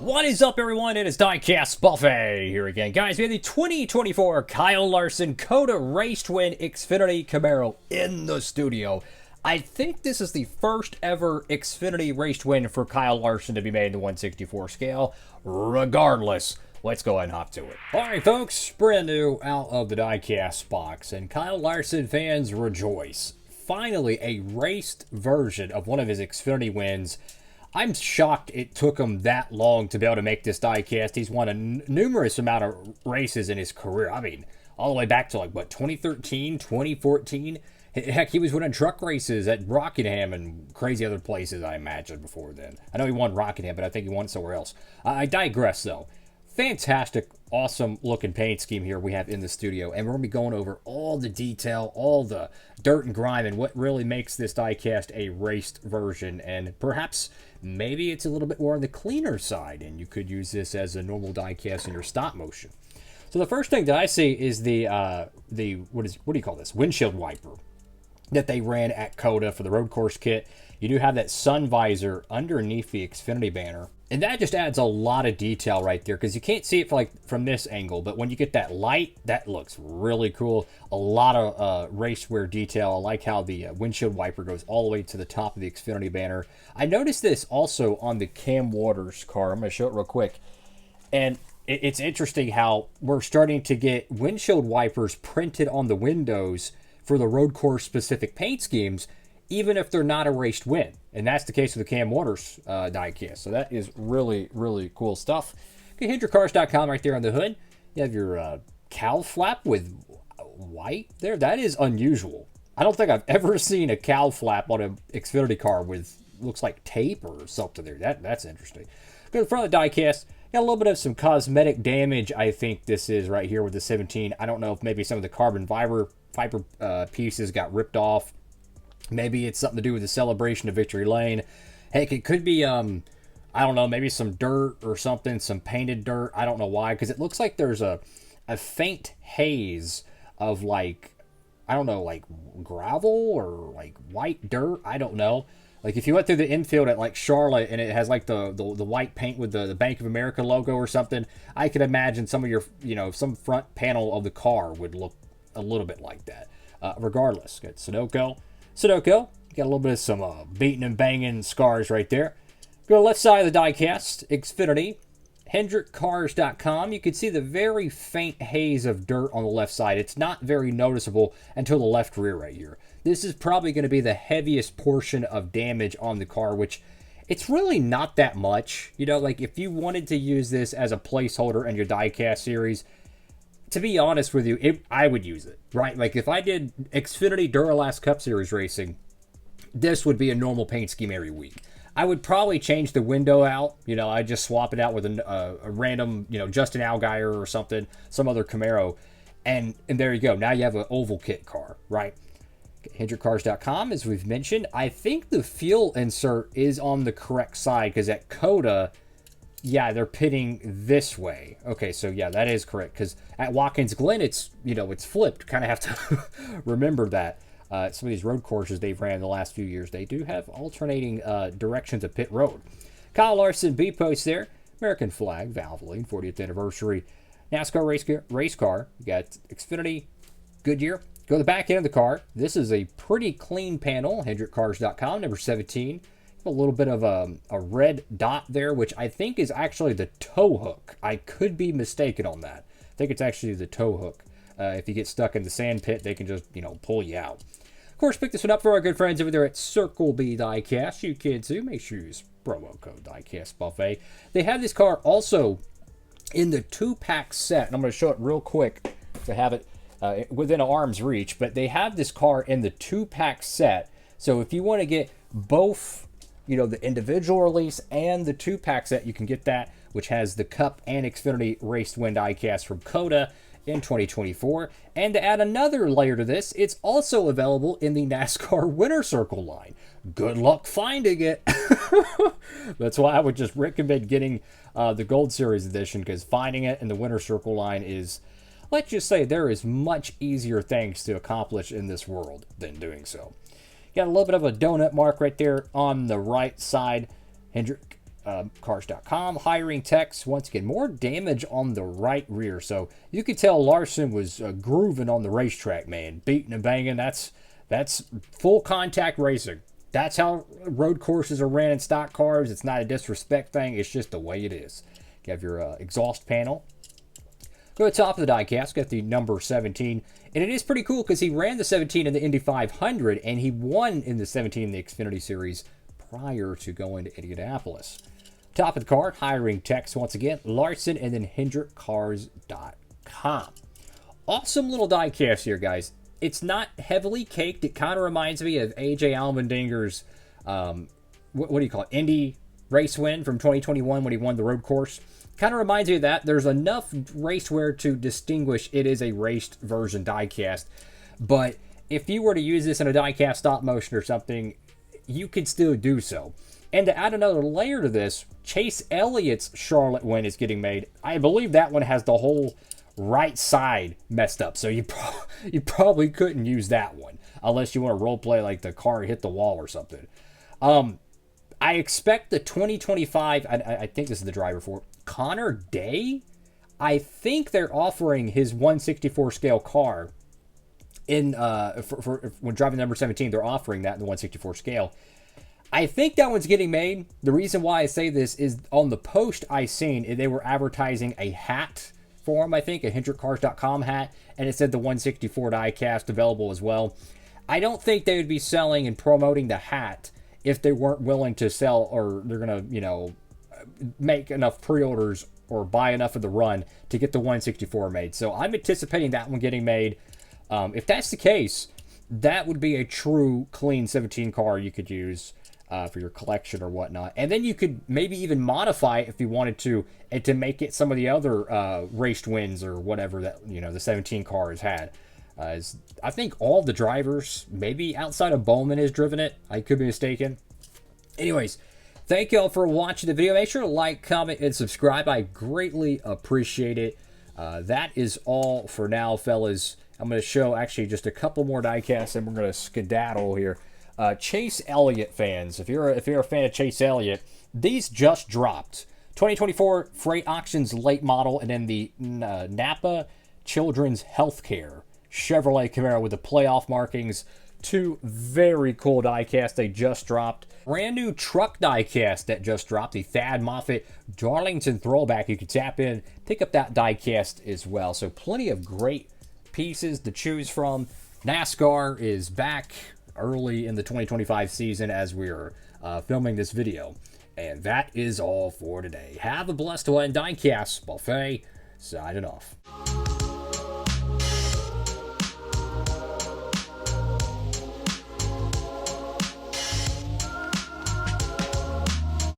What is up, everyone? It is Diecastbuffet here again. Guys, we have the 2024 Kyle Larson Cota Race to Win Xfinity Camaro in the studio. I think this is the first ever Xfinity Race to Win for Kyle Larson to be made in the 164 scale. Regardless, let's go ahead and hop to it. Alright, folks, brand new out of the Diecast box, and Kyle Larson fans rejoice. Finally, a raced version of one of his Xfinity wins. I'm shocked it took him that long to be able to make this diecast. He's won a numerous amount of races in his career. I mean, all the way back to, like, what, 2013, 2014? Heck, he was winning truck races at Rockingham and crazy other places, I imagine, before then. I know he won Rockingham, but I think he won somewhere else. I digress, though. Fantastic, awesome-looking paint scheme here we have in the studio, and we're going to be going over all the detail, all the dirt and grime, and what really makes this diecast a raced version, and perhaps maybe it's a little bit more on the cleaner side, and you could use this as a normal diecast in your stop motion. So the first thing that I see is the what do you call this? Windshield wiper that they ran at Cota for the road course kit. You do have that sun visor underneath the Xfinity banner. And that just adds a lot of detail right there, because you can't see it from this angle, but when you get that light, that looks really cool. A lot of race wear detail. I like how the windshield wiper goes all the way to the top of the Xfinity banner. I noticed this also on the Cam Waters car. I'm going to show it real quick. And it's interesting how we're starting to get windshield wipers printed on the windows for the road course specific paint schemes, even if they're not a raced win. And that's the case with the Cam Waters diecast. So that is really, really cool stuff. Okay, Hendrickcars.com right there on the hood. You have your cowl flap with white there. That is unusual. I don't think I've ever seen a cowl flap on an Xfinity car with, looks like tape or something there. That's interesting. Go to the front of the diecast. Got a little bit of some cosmetic damage, I think this is right here with the 17. I don't know if maybe some of the carbon fiber pieces got ripped off. Maybe it's something to do with the celebration of Victory Lane. Heck, it could be, I don't know, maybe some dirt or something, some painted dirt. I don't know why, because it looks like there's a faint haze of, like, I don't know, like gravel or like white dirt. I don't know. Like if you went through the infield at like Charlotte and it has like the white paint with the Bank of America logo or something, I could imagine some of your, some front panel of the car would look a little bit like that. Regardless, got Sudoku, got a little bit of some beating and banging scars right there. Go to the left side of the diecast, Xfinity, Hendrickcars.com. You can see the very faint haze of dirt on the left side. It's not very noticeable until the left rear right here. This is probably going to be the heaviest portion of damage on the car, which it's really not that much. Like if you wanted to use this as a placeholder in your diecast series, to be honest with you, I would use it, right? Like if I did Xfinity Duralast Cup Series racing, this would be a normal paint scheme every week. I would probably change the window out. I'd just swap it out with a random, Justin Allgaier or something, some other Camaro. And there you go. Now you have an oval kit car, right? Hendrickcars.com, as we've mentioned. I think the fuel insert is on the correct side, because at Cota, yeah, they're pitting this way. Okay, so yeah, that is correct, because at Watkins Glen, it's, it's flipped. Kind of have to remember that. Some of these road courses they've ran the last few years, they do have alternating directions of pit road. Kyle Larson B post there. American flag, Valvoline, 40th anniversary. NASCAR race car. You got Xfinity, Goodyear. Go to the back end of the car. This is a pretty clean panel. Hendrickcars.com, number 17. A little bit of a red dot there, which I think is actually the tow hook. I could be mistaken on that. I think it's actually the tow hook. If you get stuck in the sand pit, they can just, pull you out. Of course, pick this one up for our good friends over there at Circle B Diecast. You kids too, make sure you use promo code Diecastbuffet. They have this car also in the 2-pack set, and I'm going to show it real quick to have it within arm's reach, but they have this car in the 2-pack set. So if you want to get both, the individual release and the 2-pack set, you can get that, which has the Cup and Xfinity Race to Win diecast from Cota in 2024. And to add another layer to this, it's also available in the NASCAR Winner Circle line. Good luck finding it. That's why I would just recommend getting the Gold Series edition, because finding it in the Winner Circle line is, let's just say, there is much easier things to accomplish in this world than doing so. Got a little bit of a donut mark right there on the right side. Hendrick Hendrickcars.com. Hiring techs, once again, more damage on the right rear. So you could tell Larson was grooving on the racetrack, man. Beating and banging. That's full contact racing. That's how road courses are ran in stock cars. It's not a disrespect thing. It's just the way it is. You have your exhaust panel. Go to the top of the diecast, got the number 17. And it is pretty cool because he ran the 17 in the Indy 500 and he won in the 17 in the Xfinity Series prior to going to Indianapolis. Top of the card, hiring techs once again, Larson and then Hendrickcars.com. Awesome little diecast here, guys. It's not heavily caked. It kind of reminds me of AJ Allmendinger's, what do you call it, Indy race win from 2021 when he won the road course. Kind of reminds me of that. There's enough raceware to distinguish it is a raced version diecast. But if you were to use this in a diecast stop motion or something, you could still do so. And to add another layer to this, Chase Elliott's Charlotte win is getting made. I believe that one has the whole right side messed up. So you probably couldn't use that one unless you want to role play like the car hit the wall or something. I expect the 2025, I think this is the driver for it, Connor Day. I think they're offering his 164 scale car in for when driving number 17. They're offering that in the 164 scale. I think that one's getting made. The reason why I say this is on the post I seen, they were advertising a hat for him, I think, a Hendrickcars.com hat, and it said the 164 diecast available as well. I don't think they would be selling and promoting the hat if they weren't willing to sell, or they're going to, you know, make enough pre-orders or buy enough of the run to get the 164 made. So I'm anticipating that one getting made. If that's the case, that would be a true clean 17 car you could use for your collection or whatnot. And then you could maybe even modify it if you wanted to, and to make it some of the other raced wins or whatever that, you know, the 17 car has had. I think all the drivers, maybe outside of Bowman, has driven it. I could be mistaken. Anyways, thank y'all for watching the video. Make sure to like, comment, and subscribe. I greatly appreciate it. That is all for now, fellas. I'm going to show actually just a couple more diecasts, and we're going to skedaddle here. Chase Elliott fans, if you're a fan of Chase Elliott, these just dropped. 2024 Freight Auctions late model, and then the Napa Children's Healthcare Chevrolet Camaro with the playoff markings. Two very cool diecast they just dropped. Brand new truck diecast that just dropped. The Thad Moffitt Darlington throwback. You can tap in, pick up that diecast as well. So plenty of great pieces to choose from. NASCAR is back early in the 2025 season as we're filming this video. And that is all for today. Have a blessed one. Diecastbuffet signing off.